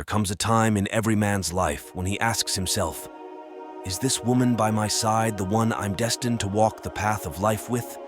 There comes a time in every man's life when he asks himself, is this woman by my side the one I'm destined to walk the path of life with?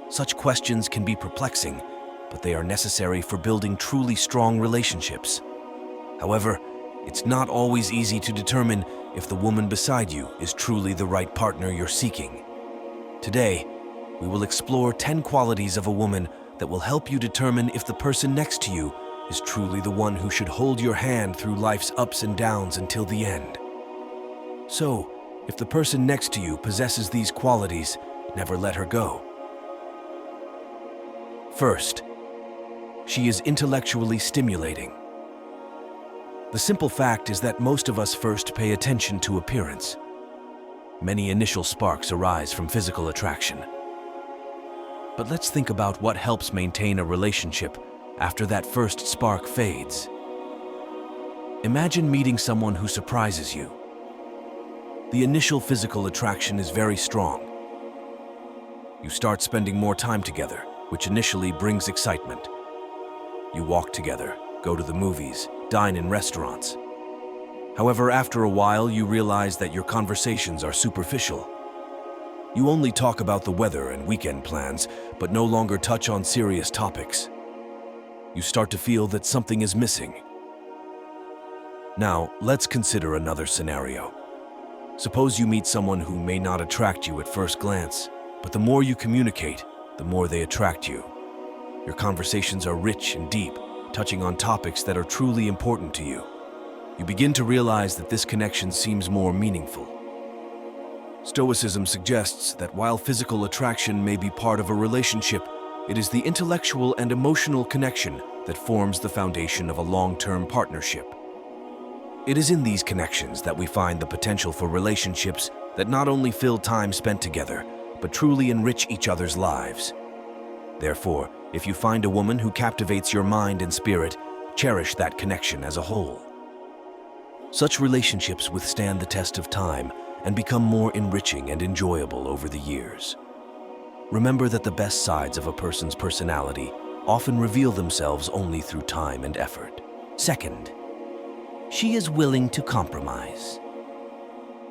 Such questions can be perplexing, but they are necessary for building truly strong relationships. However, it's not always easy to determine if the woman beside you is truly the right partner you're seeking. Today, we will explore 10 qualities of a woman that will help you determine if the person next to you is truly the one who should hold your hand through life's ups and downs until the end. So, if the person next to you possesses these qualities, never let her go. First, she is intellectually stimulating. The simple fact is that most of us first pay attention to appearance. Many initial sparks arise from physical attraction. But let's think about what helps maintain a relationship after that first spark fades. Imagine meeting someone who surprises you. The initial physical attraction is very strong. You start spending more time together, which initially brings excitement. You walk together, go to the movies, dine in restaurants. However, after a while, you realize that your conversations are superficial. You only talk about the weather and weekend plans, but no longer touch on serious topics. You start to feel that something is missing. Now, let's consider another scenario. Suppose you meet someone who may not attract you at first glance, but the more you communicate, the more they attract you. Your conversations are rich and deep, touching on topics that are truly important to you. You begin to realize that this connection seems more meaningful. Stoicism suggests that while physical attraction may be part of a relationship, it is the intellectual and emotional connection that forms the foundation of a long-term partnership. It is in these connections that we find the potential for relationships that not only fill time spent together, but truly enrich each other's lives. Therefore, if you find a woman who captivates your mind and spirit, cherish that connection as a whole. Such relationships withstand the test of time and become more enriching and enjoyable over the years. Remember that the best sides of a person's personality often reveal themselves only through time and effort. Second, she is willing to compromise.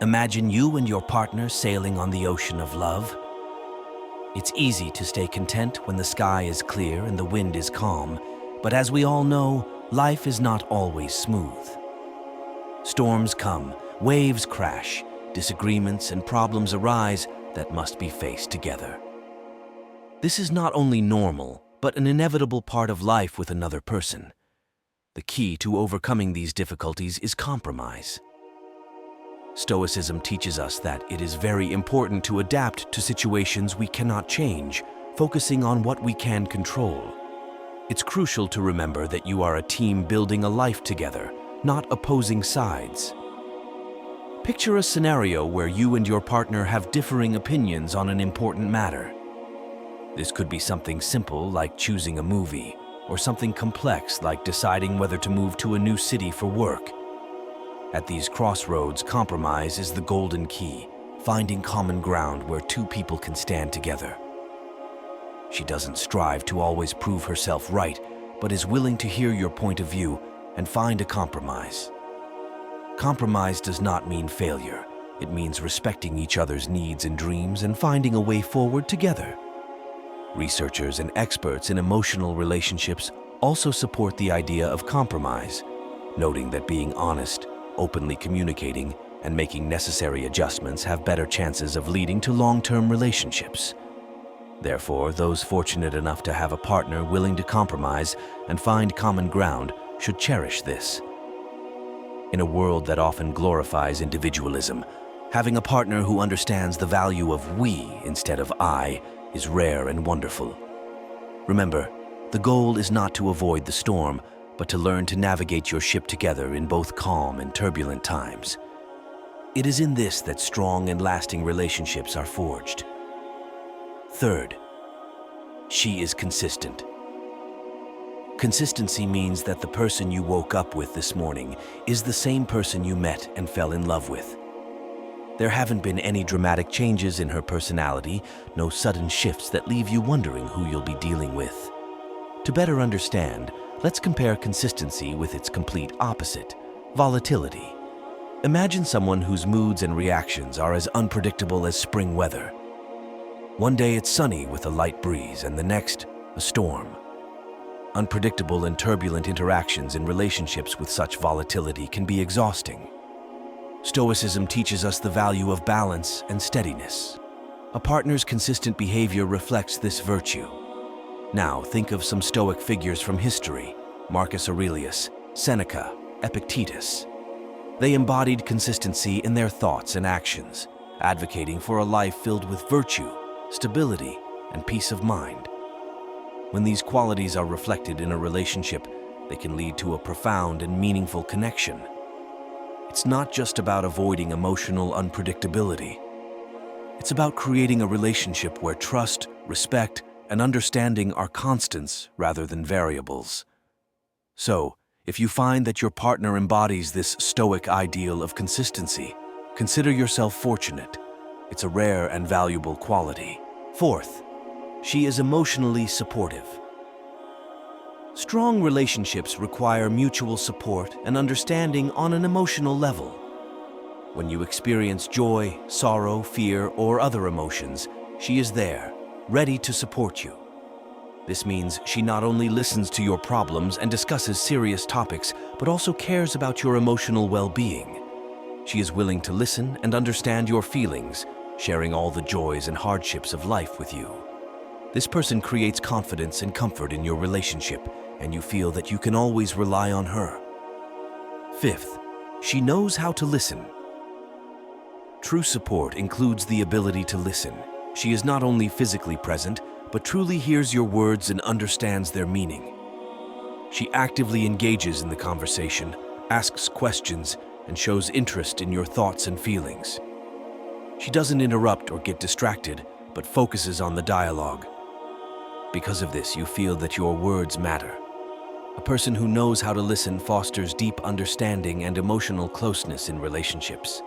Imagine you and your partner sailing on the ocean of love. It's easy to stay content when the sky is clear and the wind is calm, but as we all know, life is not always smooth. Storms come, waves crash, disagreements and problems arise that must be faced together. This is not only normal, but an inevitable part of life with another person. The key to overcoming these difficulties is compromise. Stoicism teaches us that it is very important to adapt to situations we cannot change, focusing on what we can control. It's crucial to remember that you are a team building a life together, not opposing sides. Picture a scenario where you and your partner have differing opinions on an important matter. This could be something simple like choosing a movie, or something complex like deciding whether to move to a new city for work. At these crossroads, compromise is the golden key, finding common ground where two people can stand together. She doesn't strive to always prove herself right, but is willing to hear your point of view and find a compromise. Compromise does not mean failure. It means respecting each other's needs and dreams and finding a way forward together. Researchers and experts in emotional relationships also support the idea of compromise, noting that being honest, openly communicating, and making necessary adjustments have better chances of leading to long-term relationships. Therefore, those fortunate enough to have a partner willing to compromise and find common ground should cherish this. In a world that often glorifies individualism, having a partner who understands the value of we instead of I is rare and wonderful. Remember, the goal is not to avoid the storm, but to learn to navigate your ship together in both calm and turbulent times. It is in this that strong and lasting relationships are forged. Third, she is consistent. Consistency means that the person you woke up with this morning is the same person you met and fell in love with. There haven't been any dramatic changes in her personality, no sudden shifts that leave you wondering who you'll be dealing with. To better understand, let's compare consistency with its complete opposite, volatility. Imagine someone whose moods and reactions are as unpredictable as spring weather. One day it's sunny with a light breeze, and the next, a storm. Unpredictable and turbulent interactions in relationships with such volatility can be exhausting. Stoicism teaches us the value of balance and steadiness. A partner's consistent behavior reflects this virtue. Now, think of some Stoic figures from history: Marcus Aurelius, Seneca, Epictetus. They embodied consistency in their thoughts and actions, advocating for a life filled with virtue, stability, and peace of mind. When these qualities are reflected in a relationship, they can lead to a profound and meaningful connection. It's not just about avoiding emotional unpredictability. It's about creating a relationship where trust, respect, and understanding are constants rather than variables. So, if you find that your partner embodies this Stoic ideal of consistency, consider yourself fortunate. It's a rare and valuable quality. Fourth, she is emotionally supportive. Strong relationships require mutual support and understanding on an emotional level. When you experience joy, sorrow, fear, or other emotions, she is there, ready to support you. This means she not only listens to your problems and discusses serious topics, but also cares about your emotional well-being. She is willing to listen and understand your feelings, sharing all the joys and hardships of life with you. This person creates confidence and comfort in your relationship, and you feel that you can always rely on her. Fifth, she knows how to listen. True support includes the ability to listen. She is not only physically present, but truly hears your words and understands their meaning. She actively engages in the conversation, asks questions, and shows interest in your thoughts and feelings. She doesn't interrupt or get distracted, but focuses on the dialogue. Because of this, you feel that your words matter. A person who knows how to listen fosters deep understanding and emotional closeness in relationships.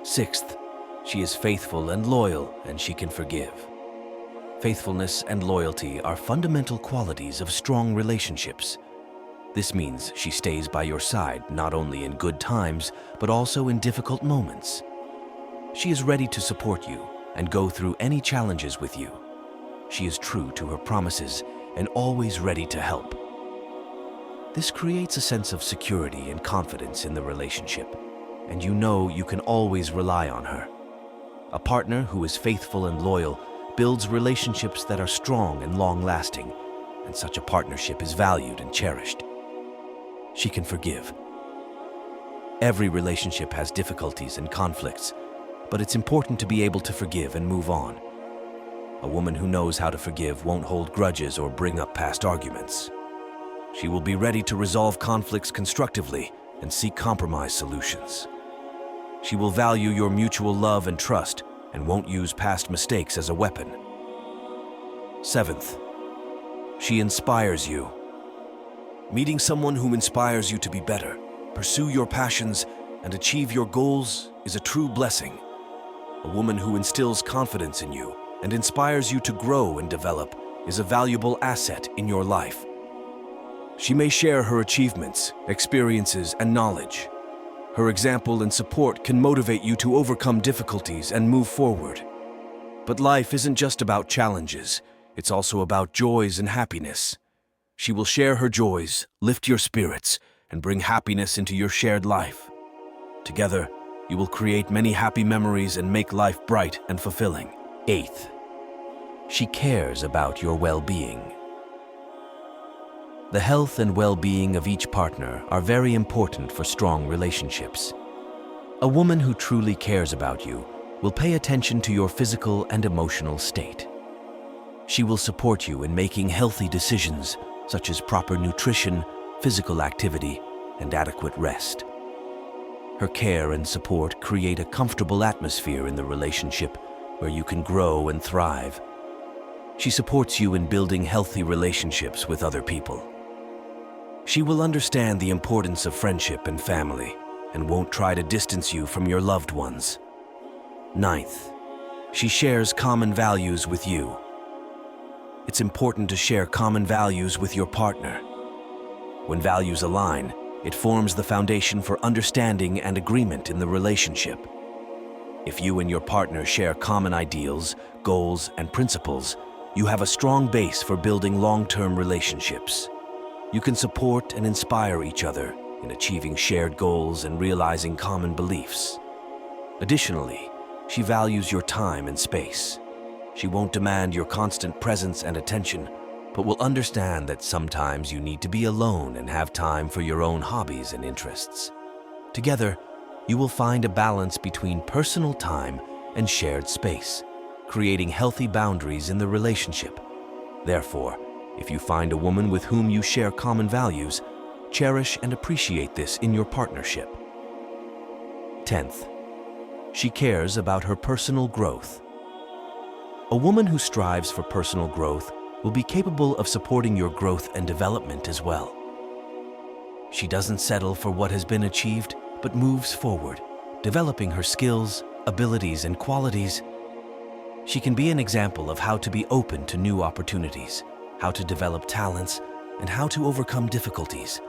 Sixth, she is faithful and loyal, and she can forgive. Faithfulness and loyalty are fundamental qualities of strong relationships. This means she stays by your side not only in good times, but also in difficult moments. She is ready to support you and go through any challenges with you. She is true to her promises and always ready to help. This creates a sense of security and confidence in the relationship, and you know you can always rely on her. A partner who is faithful and loyal builds relationships that are strong and long-lasting, and such a partnership is valued and cherished. She can forgive. Every relationship has difficulties and conflicts, but it's important to be able to forgive and move on. A woman who knows how to forgive won't hold grudges or bring up past arguments. She will be ready to resolve conflicts constructively and seek compromise solutions. She will value your mutual love and trust and won't use past mistakes as a weapon. Seventh, she inspires you. Meeting someone who inspires you to be better, pursue your passions, and achieve your goals is a true blessing. A woman who instills confidence in you and inspires you to grow and develop is a valuable asset in your life. She may share her achievements, experiences, and knowledge. Her example and support can motivate you to overcome difficulties and move forward. But life isn't just about challenges, it's also about joys and happiness. She will share her joys, lift your spirits, and bring happiness into your shared life. Together, you will create many happy memories and make life bright and fulfilling. Eighth, she cares about your well-being. The health and well-being of each partner are very important for strong relationships. A woman who truly cares about you will pay attention to your physical and emotional state. She will support you in making healthy decisions, such as proper nutrition, physical activity, and adequate rest. Her care and support create a comfortable atmosphere in the relationship where you can grow and thrive. She supports you in building healthy relationships with other people. She will understand the importance of friendship and family and won't try to distance you from your loved ones. Ninth, she shares common values with you. It's important to share common values with your partner. When values align, it forms the foundation for understanding and agreement in the relationship. If you and your partner share common ideals, goals, and principles, you have a strong base for building long-term relationships. You can support and inspire each other in achieving shared goals and realizing common beliefs. Additionally, she values your time and space. She won't demand your constant presence and attention, but will understand that sometimes you need to be alone and have time for your own hobbies and interests. Together, you will find a balance between personal time and shared space, creating healthy boundaries in the relationship. Therefore, if you find a woman with whom you share common values, cherish and appreciate this in your partnership. 10th, she cares about her personal growth. A woman who strives for personal growth will be capable of supporting your growth and development as well. She doesn't settle for what has been achieved, but moves forward, developing her skills, abilities, and qualities. She can be an example of how to be open to new opportunities, how to develop talents, and how to overcome difficulties.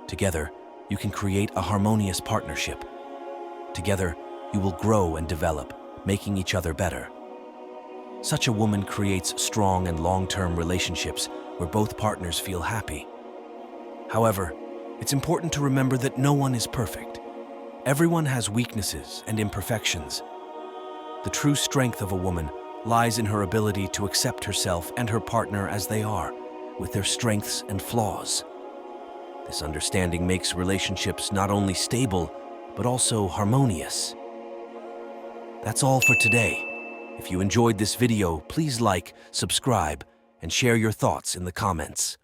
Together, you can create a harmonious partnership. Together, you will grow and develop, making each other better. Such a woman creates strong and long-term relationships where both partners feel happy. However, it's important to remember that no one is perfect. Everyone has weaknesses and imperfections. The true strength of a woman lies in her ability to accept herself and her partner as they are, with their strengths and flaws. This understanding makes relationships not only stable, but also harmonious. That's all for today. If you enjoyed this video, please like, subscribe, and share your thoughts in the comments.